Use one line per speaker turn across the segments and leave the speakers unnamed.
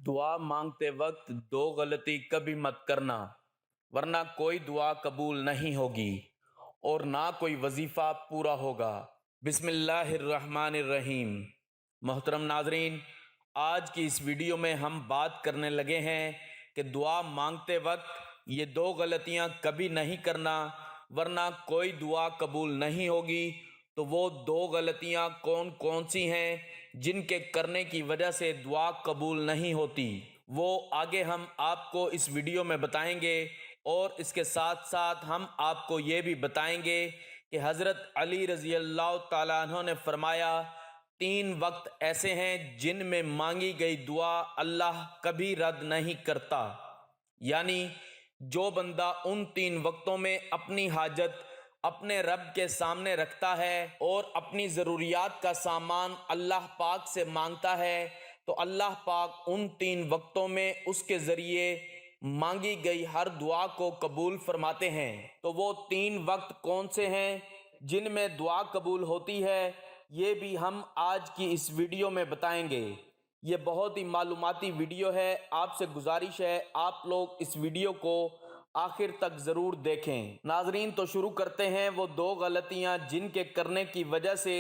دعا مانگتے وقت دو غلطی کبھی مت کرنا، ورنہ کوئی دعا قبول نہیں ہوگی اور نہ کوئی وظیفہ پورا ہوگا۔ بسم اللہ الرحمن الرحیم۔ محترم ناظرین، آج کی اس ویڈیو میں ہم بات کرنے لگے ہیں کہ دعا مانگتے وقت یہ دو غلطیاں کبھی نہیں کرنا، ورنہ کوئی دعا قبول نہیں ہوگی۔ تو وہ دو غلطیاں کون کون سی ہیں جن کے کرنے کی وجہ سے دعا قبول نہیں ہوتی، وہ آگے ہم آپ کو اس ویڈیو میں بتائیں گے، اور اس کے ساتھ ساتھ ہم آپ کو یہ بھی بتائیں گے کہ حضرت علی رضی اللہ تعالیٰ عنہ نے فرمایا 3 وقت ایسے ہیں جن میں مانگی گئی دعا اللہ کبھی رد نہیں کرتا، یعنی جو بندہ ان 3 وقتوں میں اپنی حاجت اپنے رب کے سامنے رکھتا ہے اور اپنی ضروریات کا سامان اللہ پاک سے مانگتا ہے، تو اللہ پاک ان 3 وقتوں میں اس کے ذریعے مانگی گئی ہر دعا کو قبول فرماتے ہیں۔ تو وہ 3 وقت کون سے ہیں جن میں دعا قبول ہوتی ہے، یہ بھی ہم آج کی اس ویڈیو میں بتائیں گے۔ یہ بہت ہی معلوماتی ویڈیو ہے، آپ سے گزارش ہے آپ لوگ اس ویڈیو کو آخر تک ضرور دیکھیں۔ ناظرین، تو شروع کرتے ہیں وہ 2 غلطیاں جن کے کرنے کی وجہ سے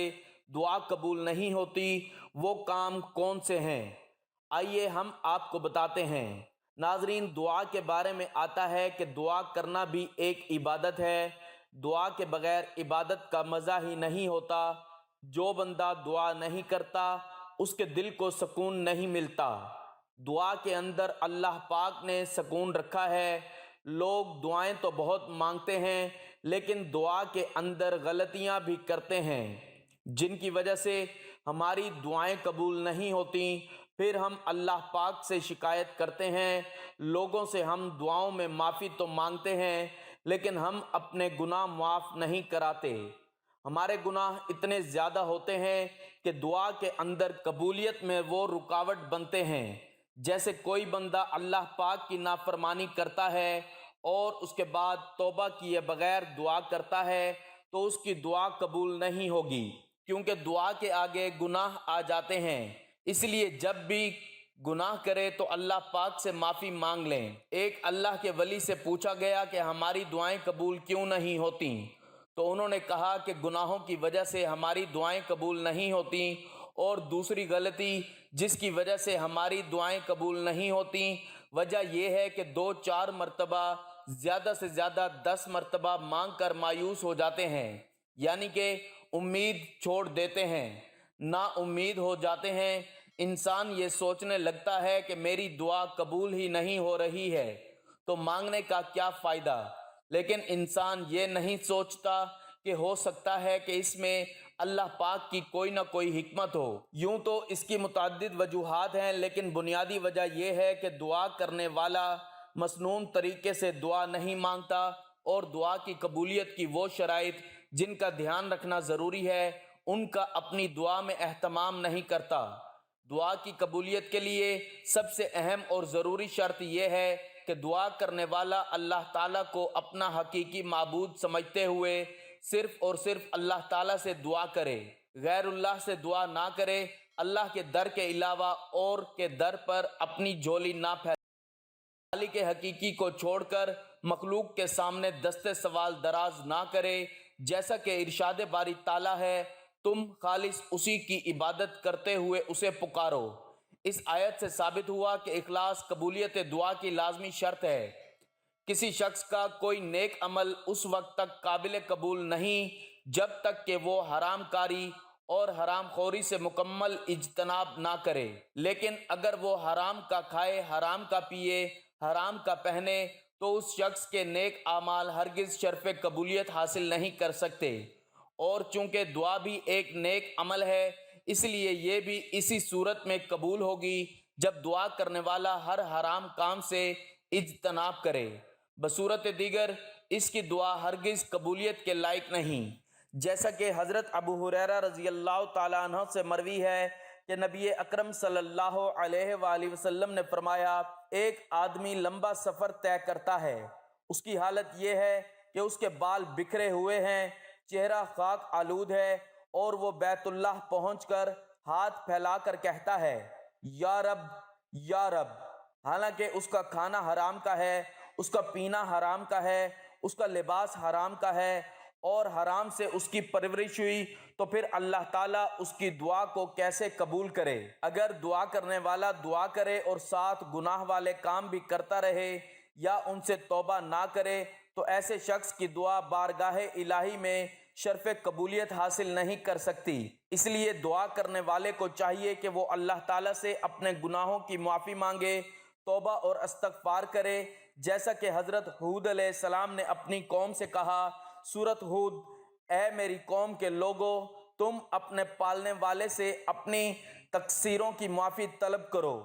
دعا قبول نہیں ہوتی، وہ کام کون سے ہیں، آئیے ہم آپ کو بتاتے ہیں۔ ناظرین، دعا کے بارے میں آتا ہے کہ دعا کرنا بھی ایک عبادت ہے، دعا کے بغیر عبادت کا مزہ ہی نہیں ہوتا۔ جو بندہ دعا نہیں کرتا اس کے دل کو سکون نہیں ملتا۔ دعا کے اندر اللہ پاک نے سکون رکھا ہے۔ لوگ دعائیں تو بہت مانگتے ہیں لیکن دعا کے اندر غلطیاں بھی کرتے ہیں جن کی وجہ سے ہماری دعائیں قبول نہیں ہوتی۔ پھر ہم اللہ پاک سے شکایت کرتے ہیں، لوگوں سے ہم دعاؤں میں معافی تو مانگتے ہیں لیکن ہم اپنے گناہ معاف نہیں کراتے۔ ہمارے گناہ اتنے زیادہ ہوتے ہیں کہ دعا کے اندر قبولیت میں وہ رکاوٹ بنتے ہیں۔ جیسے کوئی بندہ اللہ پاک کی نافرمانی کرتا ہے اور اس کے بعد توبہ کیے بغیر دعا کرتا ہے تو اس کی دعا قبول نہیں ہوگی، کیونکہ دعا کے آگے گناہ آ جاتے ہیں۔ اس لیے جب بھی گناہ کرے تو اللہ پاک سے معافی مانگ لیں۔ ایک اللہ کے ولی سے پوچھا گیا کہ ہماری دعائیں قبول کیوں نہیں ہوتی، تو انہوں نے کہا کہ گناہوں کی وجہ سے ہماری دعائیں قبول نہیں ہوتی، اور دوسری غلطی جس کی وجہ سے ہماری دعائیں قبول نہیں ہوتی، وجہ یہ ہے کہ 2-4 مرتبہ زیادہ سے زیادہ 10 مرتبہ مانگ کر مایوس ہو جاتے ہیں، یعنی کہ امید چھوڑ دیتے ہیں، نا امید ہو جاتے ہیں۔ انسان یہ سوچنے لگتا ہے کہ میری دعا قبول ہی نہیں ہو رہی ہے تو مانگنے کا کیا فائدہ، لیکن انسان یہ نہیں سوچتا کہ ہو سکتا ہے کہ اس میں اللہ پاک کی کوئی نہ کوئی حکمت ہو۔ یوں تو اس کی متعدد وجوہات ہیں، لیکن بنیادی وجہ یہ ہے کہ دعا کرنے والا مسنون طریقے سے دعا نہیں مانگتا، اور دعا کی قبولیت کی وہ شرائط جن کا دھیان رکھنا ضروری ہے ان کا اپنی دعا میں اہتمام نہیں کرتا۔ دعا کی قبولیت کے لیے سب سے اہم اور ضروری شرط یہ ہے کہ دعا کرنے والا اللہ تعالیٰ کو اپنا حقیقی معبود سمجھتے ہوئے صرف اور صرف اللہ تعالیٰ سے دعا کرے، غیر اللہ سے دعا نہ کرے، اللہ کے در کے علاوہ اور کے در پر اپنی جھولی نہ پھیلائے، مالک حقیقی کو چھوڑ کر مخلوق کے سامنے دست سوال دراز نہ کرے، جیسا کہ ارشاد باری تعالیٰ ہے، تم خالص اسی کی عبادت کرتے ہوئے اسے پکارو۔ اس آیت سے ثابت ہوا کہ اخلاص قبولیت دعا کی لازمی شرط ہے۔ کسی شخص کا کوئی نیک عمل اس وقت تک قابل قبول نہیں جب تک کہ وہ حرام کاری اور حرام خوری سے مکمل اجتناب نہ کرے، لیکن اگر وہ حرام کا کھائے، حرام کا پیے، حرام کا پہنے تو اس شخص کے نیک اعمال ہرگز شرف قبولیت حاصل نہیں کر سکتے۔ اور چونکہ دعا بھی ایک نیک عمل ہے، اس لیے یہ بھی اسی صورت میں قبول ہوگی جب دعا کرنے والا ہر حرام کام سے اجتناب کرے، بصورت دیگر اس کی دعا ہرگز قبولیت کے لائق نہیں۔ جیسا کہ حضرت ابو ہریرہ رضی اللہ تعالیٰ عنہ سے مروی ہے کہ نبی اکرم صلی اللہ علیہ وآلہ وسلم نے فرمایا، ایک آدمی لمبا سفر طے کرتا ہے، اس کی حالت یہ ہے کہ اس کے بال بکھرے ہوئے ہیں، چہرہ خاک آلود ہے، اور وہ بیت اللہ پہنچ کر ہاتھ پھیلا کر کہتا ہے، یا رب، یا رب، حالانکہ اس کا کھانا حرام کا ہے، اس کا پینا حرام کا ہے، اس کا لباس حرام کا ہے اور حرام سے اس کی پرورش ہوئی، تو پھر اللہ تعالیٰ اس کی دعا کو کیسے قبول کرے؟ اگر دعا کرنے والا دعا کرے اور ساتھ گناہ والے کام بھی کرتا رہے یا ان سے توبہ نہ کرے تو ایسے شخص کی دعا بارگاہ الہی میں شرف قبولیت حاصل نہیں کر سکتی۔ اس لیے دعا کرنے والے کو چاہیے کہ وہ اللہ تعالیٰ سے اپنے گناہوں کی معافی مانگے، توبہ اور استغفار کرے، جیسا کہ حضرت ہود علیہ السلام نے اپنی قوم سے کہا، سورۃ ہود: اے میری قوم کے لوگو، تم اپنے پالنے والے سے اپنی تقصیروں کی معافی طلب کرو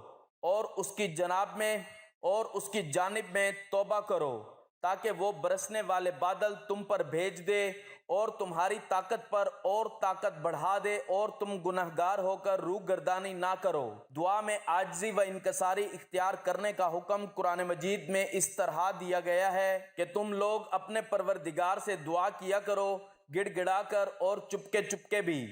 اور اس کی جانب میں توبہ کرو، تاکہ وہ برسنے والے بادل تم پر بھیج دے اور تمہاری طاقت پر اور طاقت بڑھا دے اور تم گنہگار ہو کر روح گردانی نہ کرو۔ دعا میں عاجزی و انکساری اختیار کرنے کا حکم قرآن مجید میں اس طرح دیا گیا ہے کہ تم لوگ اپنے پروردگار سے دعا کیا کرو، گڑ گڑا کر اور چپکے چپکے بھی۔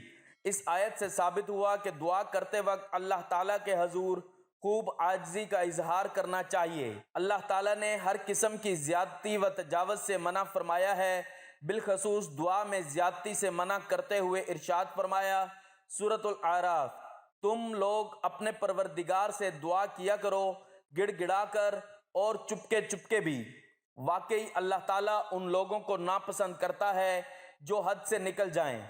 اس آیت سے ثابت ہوا کہ دعا کرتے وقت اللہ تعالیٰ کے حضور خوب عاجزی کا اظہار کرنا چاہیے۔ اللہ تعالیٰ نے ہر قسم کی زیادتی و تجاوز سے منع فرمایا ہے، بالخصوص دعا میں زیادتی سے منع کرتے ہوئے ارشاد فرمایا، سورۃ الاعراف: تم لوگ اپنے پروردگار سے دعا کیا کرو، گڑ گڑا کر اور چپکے چپکے بھی۔ واقعی اللہ تعالیٰ ان لوگوں کو ناپسند کرتا ہے جو حد سے نکل جائیں۔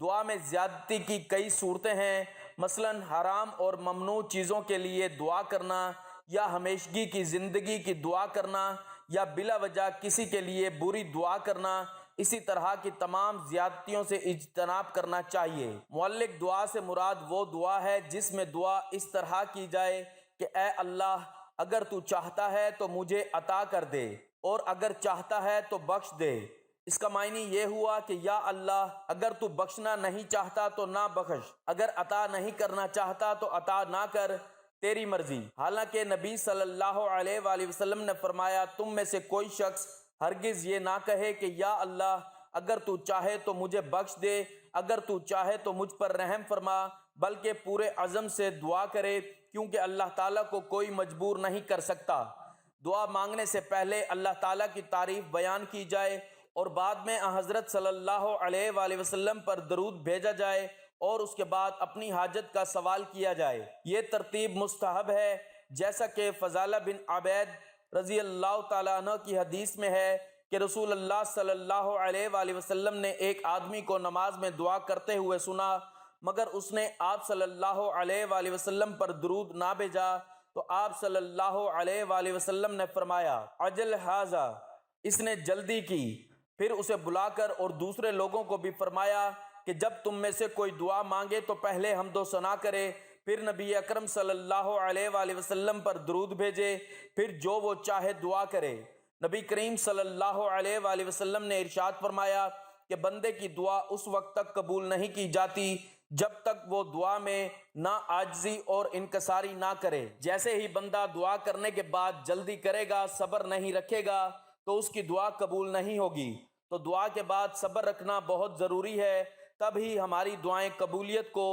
دعا میں زیادتی کی کئی صورتیں ہیں، مثلا حرام اور ممنوع چیزوں کے لیے دعا کرنا، یا ہمیشگی کی زندگی کی دعا کرنا، یا بلا وجہ کسی کے لیے بری دعا کرنا۔ اسی طرح کی تمام زیادتیوں سے اجتناب کرنا چاہیے۔ معلق دعا سے مراد وہ دعا ہے جس میں دعا اس طرح کی جائے کہ اے اللہ، اگر تو چاہتا ہے تو مجھے عطا کر دے اور اگر چاہتا ہے تو بخش دے۔ اس کا معنی یہ ہوا کہ یا اللہ، اگر تو بخشنا نہیں چاہتا تو نہ بخش، اگر عطا نہیں کرنا چاہتا تو عطا نہ کر، تیری مرضی۔ حالانکہ نبی صلی اللہ علیہ وآلہ وسلم نے فرمایا، تم میں سے کوئی شخص ہرگز یہ نہ کہے کہ یا اللہ، اگر تو چاہے تو مجھے بخش دے، اگر تو چاہے تو مجھ پر رحم فرما، بلکہ پورے عزم سے دعا کرے، کیونکہ اللہ تعالیٰ کو کوئی مجبور نہیں کر سکتا۔ دعا مانگنے سے پہلے اللہ تعالیٰ کی تعریف بیان کی جائے اور بعد میں حضرت صلی اللہ علیہ وآلہ وسلم پر درود بھیجا جائے اور اس کے بعد اپنی حاجت کا سوال کیا جائے۔ یہ ترتیب مستحب ہے، جیسا کہ فضالہ بن عبید رضی اللہ تعالیٰ عنہ کی حدیث میں ہے کہ رسول اللہ صلی اللہ علیہ وآلہ وسلم نے ایک آدمی کو نماز میں دعا کرتے ہوئے سنا، مگر اس نے آپ صلی اللہ علیہ وآلہ وسلم پر درود نہ بھیجا، تو آپ صلی اللہ علیہ وآلہ وسلم نے فرمایا، عجل ھذا، اس نے جلدی کی۔ پھر اسے بلا کر اور دوسرے لوگوں کو بھی فرمایا کہ جب تم میں سے کوئی دعا مانگے تو پہلے حمد و ثنا کرے، پھر نبی اکرم صلی اللہ علیہ وآلہ وسلم پر درود بھیجے، پھر جو وہ چاہے دعا کرے۔ نبی کریم صلی اللہ علیہ وآلہ وسلم نے ارشاد فرمایا کہ بندے کی دعا اس وقت تک قبول نہیں کی جاتی جب تک وہ دعا میں نہ عاجزی اور انکساری نہ کرے۔ جیسے ہی بندہ دعا کرنے کے بعد جلدی کرے گا، صبر نہیں رکھے گا، تو اس کی دعا قبول نہیں ہوگی۔ تو دعا کے بعد صبر رکھنا بہت ضروری ہے، تب ہی ہماری دعائیں قبولیت کو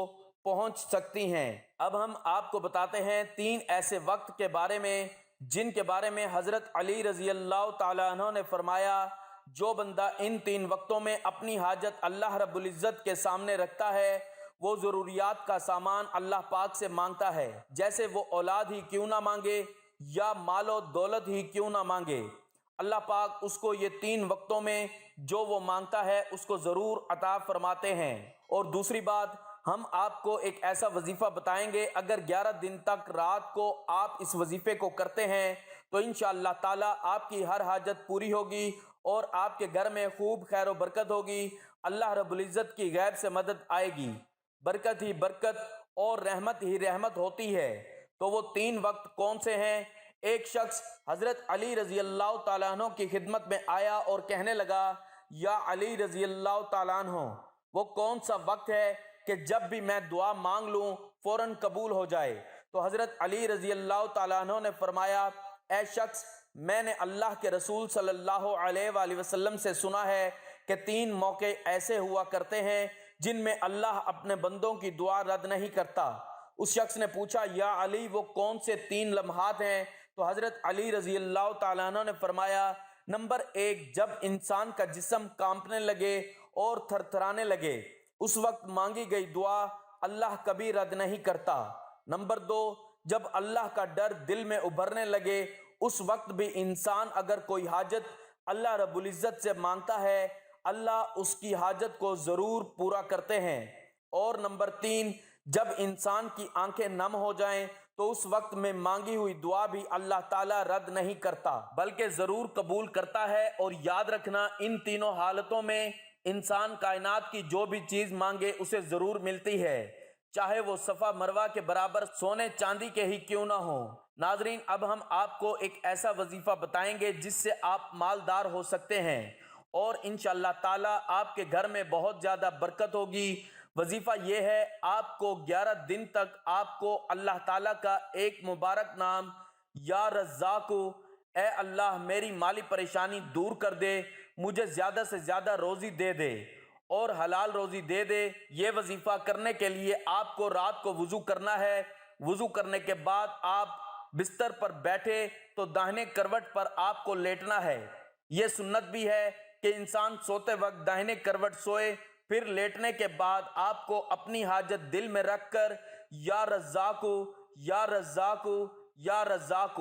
پہنچ سکتی ہیں۔ اب ہم آپ کو بتاتے ہیں 3 ایسے وقت کے بارے میں جن کے بارے میں حضرت علی رضی اللہ تعالیٰ عنہ نے فرمایا، جو بندہ ان 3 وقتوں میں اپنی حاجت اللہ رب العزت کے سامنے رکھتا ہے، وہ ضروریات کا سامان اللہ پاک سے مانگتا ہے، جیسے وہ اولاد ہی کیوں نہ مانگے یا مال و دولت ہی کیوں نہ مانگے، اللہ پاک اس کو یہ 3 وقتوں میں جو وہ مانگتا ہے اس کو ضرور عطا فرماتے ہیں۔ اور دوسری بات، ہم آپ کو ایک ایسا وظیفہ بتائیں گے، اگر 11 دن تک رات کو آپ اس وظیفے کو کرتے ہیں تو انشاءاللہ تعالیٰ آپ کی ہر حاجت پوری ہوگی اور آپ کے گھر میں خوب خیر و برکت ہوگی، اللہ رب العزت کی غیب سے مدد آئے گی، برکت ہی برکت اور رحمت ہی رحمت ہوتی ہے۔ تو وہ 3 وقت کون سے ہیں؟ ایک شخص حضرت علی رضی اللہ تعالیٰ عنہ کی خدمت میں آیا اور کہنے لگا، یا علی رضی اللہ تعالیٰ عنہ، وہ کون سا وقت ہے کہ جب بھی میں دعا مانگ لوں فوراً قبول ہو جائے؟ تو حضرت علی رضی اللہ تعالیٰ عنہ نے فرمایا، اے شخص، میں نے اللہ کے رسول صلی اللہ علیہ وآلہ وسلم سے سنا ہے کہ 3 موقع ایسے ہوا کرتے ہیں جن میں اللہ اپنے بندوں کی دعا رد نہیں کرتا۔ اس شخص نے پوچھا یا علی وہ کون سے 3 لمحات ہیں؟ تو حضرت علی رضی اللہ تعالیٰ عنہ نے فرمایا نمبر 1 جب انسان کا جسم کانپنے لگے اور تھر تھرانے لگے اس وقت مانگی گئی دعا اللہ کبھی رد نہیں کرتا۔ نمبر 2 جب اللہ کا ڈر دل میں ابھرنے لگے اس وقت بھی انسان اگر کوئی حاجت اللہ رب العزت سے مانگتا ہے اللہ اس کی حاجت کو ضرور پورا کرتے ہیں۔ اور نمبر 3 جب انسان کی آنکھیں نم ہو جائیں تو اس وقت میں مانگی ہوئی دعا بھی اللہ تعالیٰ رد نہیں کرتا بلکہ ضرور قبول کرتا ہے۔ اور یاد رکھنا ان تینوں حالتوں میں انسان کائنات کی جو بھی چیز مانگے اسے ضرور ملتی ہے، چاہے وہ صفا مروہ کے برابر سونے چاندی کے ہی کیوں نہ ہو۔ ناظرین اب ہم آپ کو ایک ایسا وظیفہ بتائیں گے جس سے آپ مالدار ہو سکتے ہیں اور انشاءاللہ تعالیٰ آپ کے گھر میں بہت زیادہ برکت ہوگی۔ وظیفہ یہ ہے آپ کو 11 دن تک آپ کو اللہ تعالیٰ کا ایک مبارک نام یا رزاق اے اللہ میری مالی پریشانی دور کر دے، مجھے زیادہ سے زیادہ روزی دے دے اور حلال روزی دے دے۔ یہ وظیفہ کرنے کے لیے آپ کو رات کو وضو کرنا ہے۔ وضو کرنے کے بعد آپ بستر پر بیٹھے تو داہنے کروٹ پر آپ کو لیٹنا ہے۔ یہ سنت بھی ہے کہ انسان سوتے وقت داہنے کروٹ سوئے، پھر لیٹنے کے بعد آپ کو اپنی حاجت دل میں رکھ کر یا رزاق یا رزاق یا رزاق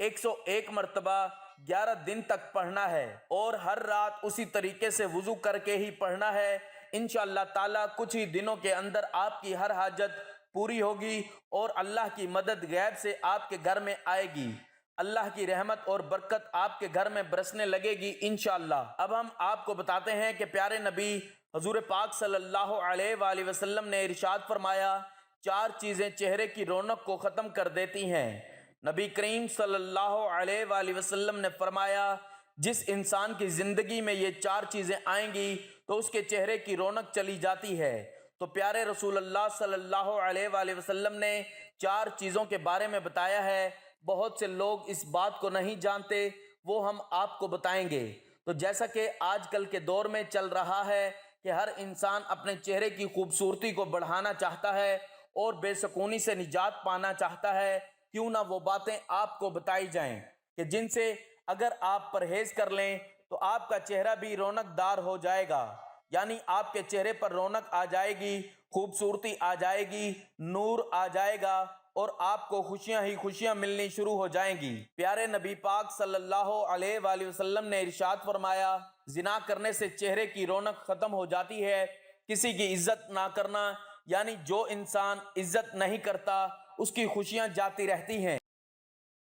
101 مرتبہ 11 دن تک پڑھنا ہے اور ہر رات اسی طریقے سے وضو کر کے ہی پڑھنا ہے۔ انشاءاللہ تعالیٰ کچھ ہی دنوں کے اندر آپ کی ہر حاجت پوری ہوگی اور اللہ کی مدد غیب سے آپ کے گھر میں آئے گی۔ اللہ کی رحمت اور برکت آپ کے گھر میں برسنے لگے گی انشاءاللہ۔ اب ہم آپ کو بتاتے ہیں کہ پیارے نبی حضور پاک صلی اللہ علیہ وآلہ وسلم نے ارشاد فرمایا 4 چیزیں چہرے کی رونق کو ختم کر دیتی ہیں۔ نبی کریم صلی اللہ علیہ وآلہ وسلم نے فرمایا جس انسان کی زندگی میں یہ 4 چیزیں آئیں گی تو اس کے چہرے کی رونق چلی جاتی ہے۔ تو پیارے رسول اللہ صلی اللہ علیہ وآلہ وسلم نے 4 چیزوں کے بارے میں بتایا ہے۔ بہت سے لوگ اس بات کو نہیں جانتے، وہ ہم آپ کو بتائیں گے۔ تو جیسا کہ آج کل کے دور میں چل رہا ہے کہ ہر انسان اپنے چہرے کی خوبصورتی کو بڑھانا چاہتا ہے اور بے سکونی سے نجات پانا چاہتا ہے، کیوں نہ وہ باتیں آپ کو بتائی جائیں کہ جن سے اگر آپ پرہیز کر لیں تو آپ کا چہرہ بھی رونق دار ہو جائے گا، یعنی آپ کے چہرے پر رونق آ جائے گی، خوبصورتی آ جائے گی، نور آ جائے گا اور آپ کو خوشیاں ہی خوشیاں ملنی شروع ہو جائیں گی۔ پیارے نبی پاک صلی اللہ علیہ وآلہ وسلم نے ارشاد فرمایا زنا کرنے سے چہرے کی رونق ختم ہو جاتی ہے۔ کسی کی عزت نہ کرنا، یعنی جو انسان عزت نہیں کرتا اس کی خوشیاں جاتی رہتی ہیں،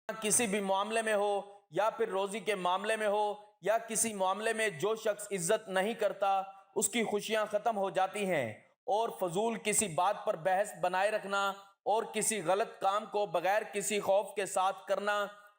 کسی بھی معاملے میں ہو یا پھر روزی کے معاملے میں ہو یا کسی معاملے میں جو شخص عزت نہیں کرتا اس کی خوشیاں ختم ہو جاتی ہیں۔ اور فضول کسی بات پر بحث بنائے رکھنا اور کسی غلط کام کو بغیر کسی خوف کے ساتھ کرنا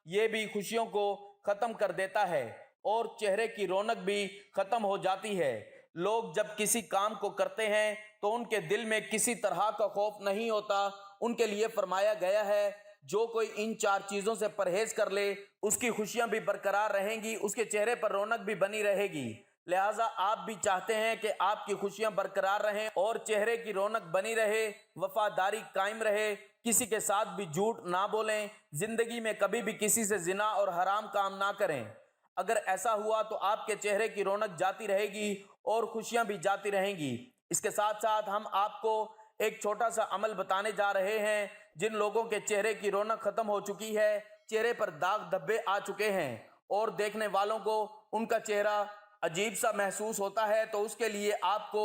یہ بھی خوشیوں کو ختم کر دیتا ہے اور چہرے کی رونق بھی ختم ہو جاتی ہے۔ لوگ جب کسی کام کو کرتے ہیں تو ان کے دل میں کسی طرح کا خوف نہیں ہوتا۔ ان کے لیے فرمایا گیا ہے جو کوئی ان 4 چیزوں سے پرہیز کر لے اس کی خوشیاں بھی برقرار رہیں گی، اس کے چہرے پر رونق بھی بنی رہے گی۔ لہٰذا آپ بھی چاہتے ہیں کہ آپ کی خوشیاں برقرار رہیں اور چہرے کی رونق بنی رہے، وفاداری قائم رہے، کسی کے ساتھ بھی جھوٹ نہ بولیں، زندگی میں کبھی بھی کسی سے زنا اور حرام کام نہ کریں۔ اگر ایسا ہوا تو آپ کے چہرے کی رونق جاتی رہے گی اور خوشیاں بھی جاتی رہیں گی۔ اس کے ساتھ ساتھ ہم آپ کو ایک چھوٹا سا عمل بتانے جا رہے ہیں۔ جن لوگوں کے چہرے کی رونق ختم ہو چکی ہے، چہرے پر داغ دھبے آ چکے ہیں اور دیکھنے والوں کو ان کا چہرہ عجیب سا محسوس ہوتا ہے، تو اس کے لیے آپ کو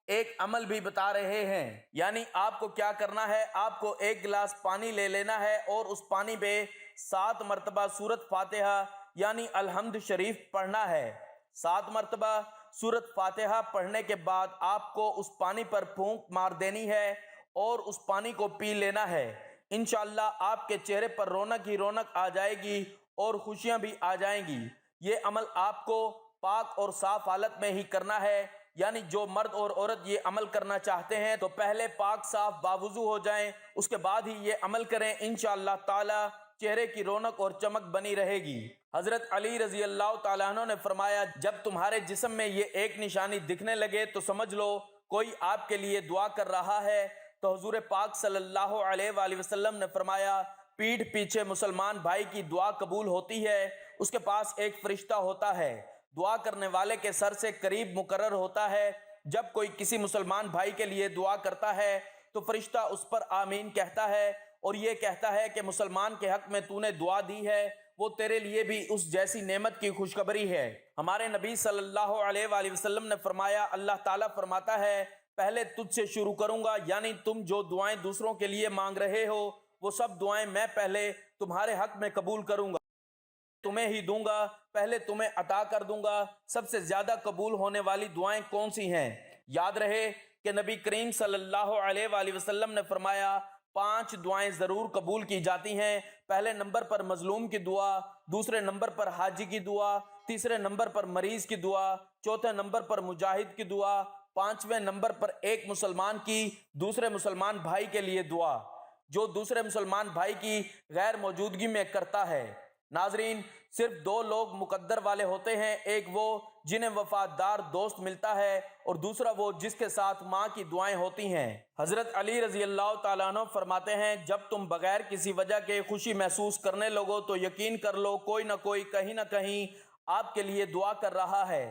ایک عمل بھی بتا رہے ہیں۔ یعنی آپ کو کیا کرنا ہے، آپ کو 1 گلاس پانی لے لینا ہے اور اس پانی پہ 7 مرتبہ سورۃ فاتحہ یعنی الحمد شریف پڑھنا ہے۔ 7 مرتبہ سورۃ فاتحہ پڑھنے کے بعد آپ کو اس پانی پر پھونک مار دینی ہے اور اس پانی کو پی لینا ہے۔ انشاءاللہ آپ کے چہرے پر رونق ہی رونق آ جائے گی اور خوشیاں بھی آ جائیں گی۔ یہ عمل آپ کو پاک اور صاف حالت میں ہی کرنا ہے، یعنی جو مرد اور عورت یہ عمل کرنا چاہتے ہیں تو پہلے پاک صاف باوضو ہو جائیں، اس کے بعد ہی یہ عمل کریں۔ انشاءاللہ تعالی چہرے کی رونق اور چمک بنی رہے گی۔ حضرت علی رضی اللہ تعالیٰ عنہ نے فرمایا جب تمہارے جسم میں یہ ایک نشانی دکھنے لگے تو سمجھ لو کوئی آپ کے لیے دعا کر رہا ہے۔ تو حضور پاک صلی اللہ علیہ وآلہ وسلم نے فرمایا پیٹھ پیچھے مسلمان بھائی کی دعا قبول ہوتی ہے، اس کے پاس ایک فرشتہ ہوتا ہے، دعا کرنے والے کے سر سے قریب مقرر ہوتا ہے۔ جب کوئی کسی مسلمان بھائی کے لیے دعا کرتا ہے تو فرشتہ اس پر آمین کہتا ہے اور یہ کہتا ہے کہ مسلمان کے حق میں تو نے دعا دی ہے، وہ تیرے لیے بھی اس جیسی نعمت کی خوشخبری ہے۔ ہمارے نبی صلی اللہ علیہ وآلہ وسلم نے فرمایا اللہ تعالیٰ فرماتا ہے پہلے تجھ سے شروع کروں گا، یعنی تم جو دعائیں دوسروں کے لیے مانگ رہے ہو وہ سب دعائیں میں پہلے تمہارے حق میں قبول کروں گا، تمہیں ہی دوں گا، پہلے تمہیں عطا کر دوں گا۔ سب سے زیادہ قبول ہونے والی دعائیں کون سی ہیں؟ یاد رہے کہ نبی کریم صلی اللہ علیہ وآلہ وسلم نے فرمایا 5 دعائیں ضرور قبول کی جاتی ہیں۔ پہلے نمبر پر مظلوم کی دعا، دوسرے نمبر پر حاجی کی دعا، تیسرے نمبر پر مریض کی دعا، چوتھے نمبر پر مجاہد کی دعا، 5ویں نمبر پر ایک مسلمان کی دوسرے مسلمان بھائی کے لیے دعا جو دوسرے مسلمان بھائی کی غیر موجودگی میں کرتا ہے۔ ناظرین، صرف 2 لوگ مقدر والے ہوتے ہیں، ایک وہ جنہیں وفادار دوست ملتا ہے اور دوسرا وہ جس کے ساتھ ماں کی دعائیں ہوتی ہیں۔ حضرت علی رضی اللہ تعالیٰ عنہ فرماتے ہیں جب تم بغیر کسی وجہ کے خوشی محسوس کرنے لگو تو یقین کر لو کوئی نہ کوئی کہیں نہ کہیں آپ کے لیے دعا کر رہا ہے۔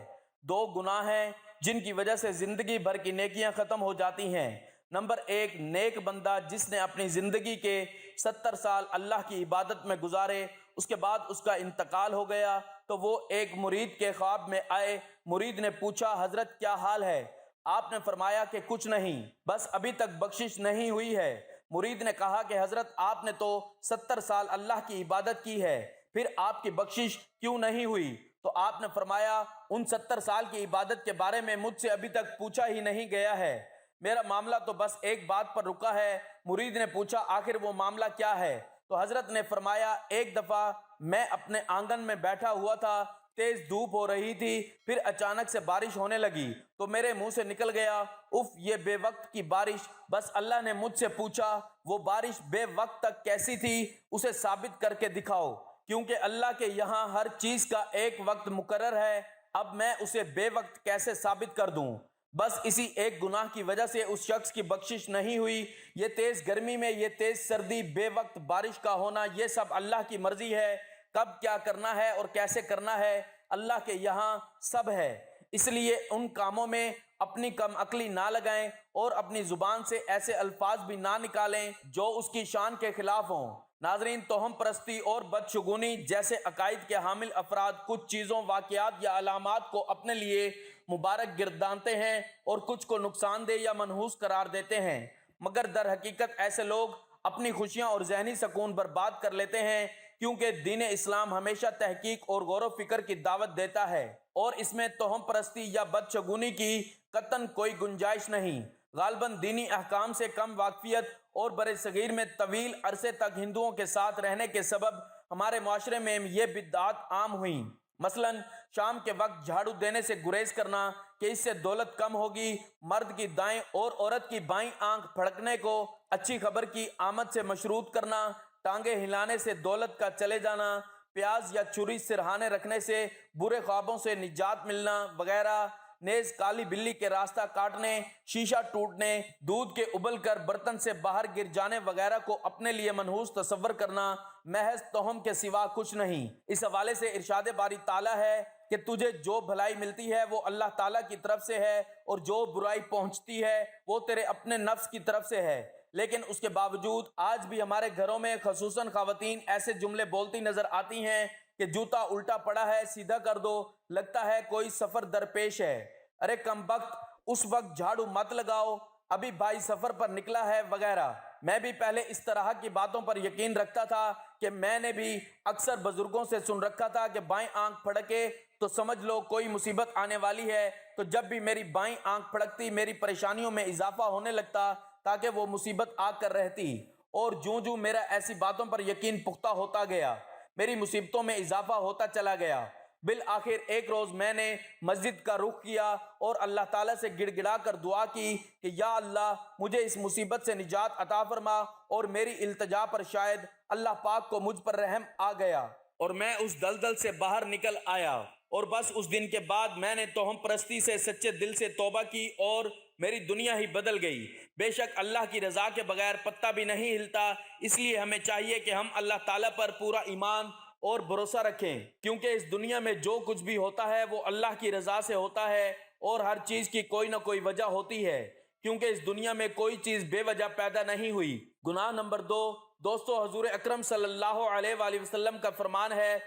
2 گناہ ہیں جن کی وجہ سے زندگی بھر کی نیکیاں ختم ہو جاتی ہیں۔ نمبر 1، نیک بندہ جس نے اپنی زندگی کے 70 سال اللہ کی عبادت میں گزارے، اس کے بعد اس کا انتقال ہو گیا تو وہ ایک مرید کے خواب میں آئے۔ مرید نے پوچھا حضرت کیا حال ہے؟ آپ نے فرمایا کہ کچھ نہیں، بس ابھی تک بخشش نہیں ہوئی ہے۔ مرید نے کہا کہ حضرت آپ نے تو 70 سال اللہ کی عبادت کی ہے، پھر آپ کی بخشش کیوں نہیں ہوئی؟ تو آپ نے فرمایا ان 70 سال کی عبادت کے بارے میں مجھ سے ابھی تک پوچھا ہی نہیں گیا ہے، میرا معاملہ تو بس ایک بات پر رکا ہے۔ مرید نے پوچھا آخر وہ معاملہ کیا ہے؟ تو حضرت نے فرمایا ایک دفعہ میں اپنے آنگن میں بیٹھا ہوا تھا، تیز دھوپ ہو رہی تھی، پھر اچانک سے بارش ہونے لگی تو میرے منہ سے نکل گیا اف یہ بے وقت کی بارش۔ بس اللہ نے مجھ سے پوچھا وہ بارش بے وقت تک کیسی تھی، اسے ثابت کر کے دکھاؤ، کیونکہ اللہ کے یہاں ہر چیز کا ایک وقت مقرر ہے، اب میں اسے بے وقت کیسے ثابت کر دوں؟ بس اسی ایک گناہ کی وجہ سے اس شخص کی بخشش نہیں ہوئی۔ یہ تیز گرمی میں یہ تیز سردی، بے وقت بارش کا ہونا، یہ سب اللہ کی مرضی ہے، کب کیا کرنا ہے اور کیسے کرنا ہے اللہ کے یہاں سب ہے۔ اس لیے ان کاموں میں اپنی کم عقلی نہ لگائیں اور اپنی زبان سے ایسے الفاظ بھی نہ نکالیں جو اس کی شان کے خلاف ہوں۔ ناظرین، توہم پرستی اور بدشگونی جیسے عقائد کے حامل افراد کچھ چیزوں، واقعات یا علامات کو اپنے لیے مبارک گردانتے ہیں اور کچھ کو نقصان دہ یا منحوس قرار دیتے ہیں، مگر در حقیقت ایسے لوگ اپنی خوشیاں اور ذہنی سکون برباد کر لیتے ہیں، کیونکہ دین اسلام ہمیشہ تحقیق اور غور و فکر کی دعوت دیتا ہے اور اس میں توہم پرستی یا بدشگونی کی قطعاً کوئی گنجائش نہیں۔ غالباً دینی احکام سے کم واقفیت اور برِ صغیر میں طویل عرصے تک ہندوؤں کے ساتھ رہنے کے سبب ہمارے معاشرے میں یہ بدعات عام ہوئیں۔ مثلاً شام کے وقت جھاڑو دینے سے گریز کرنا کہ اس سے دولت کم ہوگی، مرد کی دائیں اور عورت کی بائیں آنکھ پھڑکنے کو اچھی خبر کی آمد سے مشروط کرنا، ٹانگیں ہلانے سے دولت کا چلے جانا، پیاز یا چھری سرہانے رکھنے سے برے خوابوں سے نجات ملنا وغیرہ، نیز کالی بلی کے راستہ کاٹنے، شیشہ ٹوٹنے، دودھ کے ابل کر برتن سے باہر گر جانے وغیرہ کو اپنے لیے منحوس تصور کرنا محض توہم کے سوا کچھ نہیں۔ اس حوالے سے ارشاد باری تعالیٰ ہے کہ تجھے جو بھلائی ملتی ہے وہ اللہ تعالیٰ کی طرف سے ہے اور جو برائی پہنچتی ہے وہ تیرے اپنے نفس کی طرف سے ہے، لیکن اس کے باوجود آج بھی ہمارے گھروں میں خصوصاً خواتین ایسے جملے بولتی نظر آتی ہیں کہ جوتا الٹا پڑا ہے سیدھا کر دو، لگتا ہے کوئی سفر درپیش ہے، ارے کم بخت اس وقت جھاڑو مت لگاؤ، ابھی بھائی سفر پر نکلا ہے وغیرہ۔ میں بھی پہلے اس طرح کی باتوں پر یقین رکھتا تھا کہ میں نے بھی اکثر بزرگوں سے سن رکھا تھا کہ بائیں آنکھ پھڑکے تو سمجھ لو کوئی مصیبت آنے والی ہے، تو جب بھی میری بائیں آنکھ پھڑکتی میری پریشانیوں میں اضافہ ہونے لگتا تاکہ وہ مصیبت آ کر رہتی، اور جوں جوں میرا ایسی باتوں پر یقین پختہ ہوتا گیا میری مصیبتوں میں اضافہ ہوتا چلا گیا۔ بالآخر ایک روز میں نے مسجد کا رخ کیا اور اللہ تعالیٰ سے گڑ گڑا کر دعا کی کہ یا اللہ مجھے اس مصیبت سے نجات عطا فرما، اور میری التجا پر شاید اللہ پاک کو مجھ پر رحم آ گیا اور میں اس دلدل سے باہر نکل آیا، اور بس اس دن کے بعد میں نے توہم پرستی سے سچے دل سے توبہ کی اور میری دنیا ہی بدل گئی۔ بے شک اللہ کی رضا کے بغیر پتہ بھی نہیں ہلتا، اس لیے ہمیں چاہیے کہ ہم اللہ تعالیٰ پر پورا ایمان اور بھروسہ رکھیں، کیونکہ اس دنیا میں جو کچھ بھی ہوتا ہے وہ اللہ کی رضا سے ہوتا ہے، اور ہر چیز کی کوئی نہ کوئی وجہ ہوتی ہے، کیونکہ اس دنیا میں کوئی چیز بے وجہ پیدا نہیں ہوئی۔ گناہ نمبر 2، دوستو، حضور اکرم صلی اللہ علیہ وآلہ وسلم کا فرمان ہے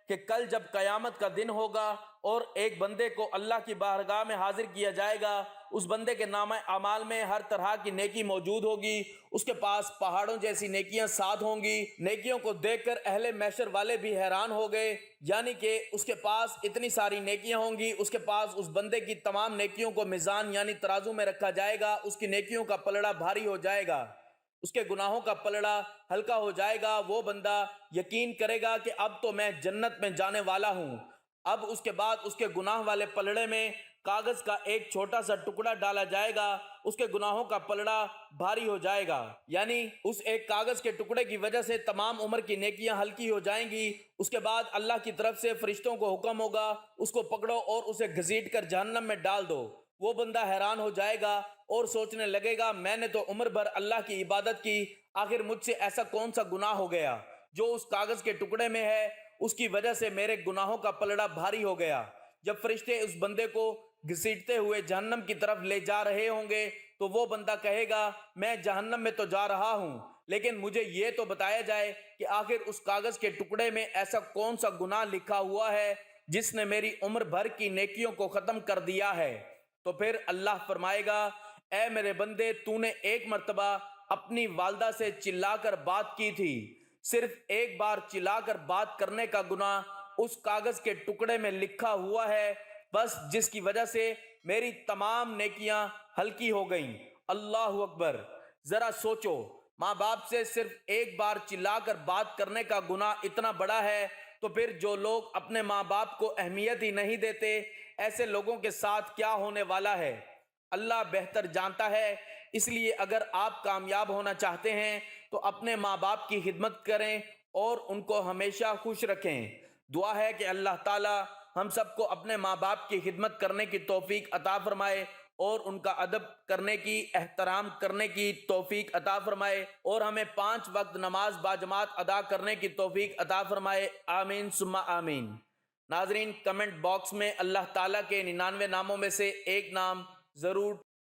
کہ کل جب قیامت کا دن ہوگا اور ایک بندے کو اللہ کی بارگاہ میں حاضر کیا جائے گا، اس بندے کے نامہ اعمال میں ہر طرح کی نیکی موجود ہوگی، اس کے پاس پہاڑوں جیسی نیکیاں ساتھ ہوں گی۔ نیکیوں کو دیکھ کر اہل محشر والے بھی حیران ہو گئے، یعنی کہ اس کے پاس اتنی ساری نیکیاں ہوں گی، اس کے پاس اس بندے کی تمام نیکیوں کو میزان یعنی ترازو میں رکھا جائے گا، اس کی نیکیوں کا پلڑا بھاری ہو جائے گا، اس کے گناہوں کا پلڑا ہلکا ہو جائے گا۔ وہ بندہ یقین کرے گا کہ اب تو میں جنت میں جانے والا ہوں۔ اب اس کے بعد اس کے گناہ والے پلڑے میں کاغذ کا ایک چھوٹا سا ٹکڑا ڈالا جائے گا، اس کے گناہوں کا پلڑا بھاری ہو جائے گا، یعنی اس ایک کاغذ کے ٹکڑے کی وجہ سے تمام عمر کی نیکیاں ہلکی ہو جائیں گی۔ اس کے بعد اللہ کی طرف سے فرشتوں کو حکم ہوگا، اس کو پکڑو اور اسے گھسیٹ کر جہنم میں ڈال دو۔ وہ بندہ حیران ہو جائے گا اور سوچنے لگے گا، میں نے تو عمر بھر اللہ کی عبادت کی، آخر مجھ سے ایسا کون سا گناہ ہو گیا جو اس کاغذ کے ٹکڑے میں ہے، اس کی وجہ سے میرے گناہوں کا پلڑا بھاری ہو گیا۔ جب فرشتے اس بندے کو گھسیٹتے ہوئے جہنم کی طرف لے جا رہے ہوں گے تو وہ بندہ کہے گا، میں جہنم میں تو جا رہا ہوں، لیکن مجھے یہ تو بتایا جائے کہ آخر اس کاغذ کے ٹکڑے میں ایسا کون سا گناہ لکھا ہوا ہے جس نے میری عمر بھر کی نیکیوں کو ختم کر دیا ہے۔ تو پھر اللہ فرمائے گا، اے میرے بندے، تو نے ایک مرتبہ اپنی والدہ سے چلا کر بات کی تھی، صرف ایک بار چلا کر بات کرنے کا گناہ اس کاغذ کے ٹکڑے میں لکھا ہوا ہے، بس جس کی وجہ سے میری تمام نیکیاں ہلکی ہو گئیں۔ اللہ اکبر! ذرا سوچو، ماں باپ سے صرف ایک بار چلا کر بات کرنے کا گناہ اتنا بڑا ہے، تو پھر جو لوگ اپنے ماں باپ کو اہمیت ہی نہیں دیتے، ایسے لوگوں کے ساتھ کیا ہونے والا ہے، اللہ بہتر جانتا ہے۔ اس لیے اگر آپ کامیاب ہونا چاہتے ہیں تو اپنے ماں باپ کی خدمت کریں اور ان کو ہمیشہ خوش رکھیں۔ دعا ہے کہ اللہ تعالی ہم سب کو اپنے ماں باپ کی خدمت کرنے کی توفیق عطا فرمائے اور ان کا ادب کرنے کی، احترام کرنے کی توفیق عطا فرمائے، اور ہمیں 5 وقت نماز باجماعت ادا کرنے کی توفیق عطا فرمائے، آمین ثم آمین۔ ناظرین، کمنٹ باکس میں اللہ تعالیٰ کے 99 ناموں میں سے ایک نام ضرور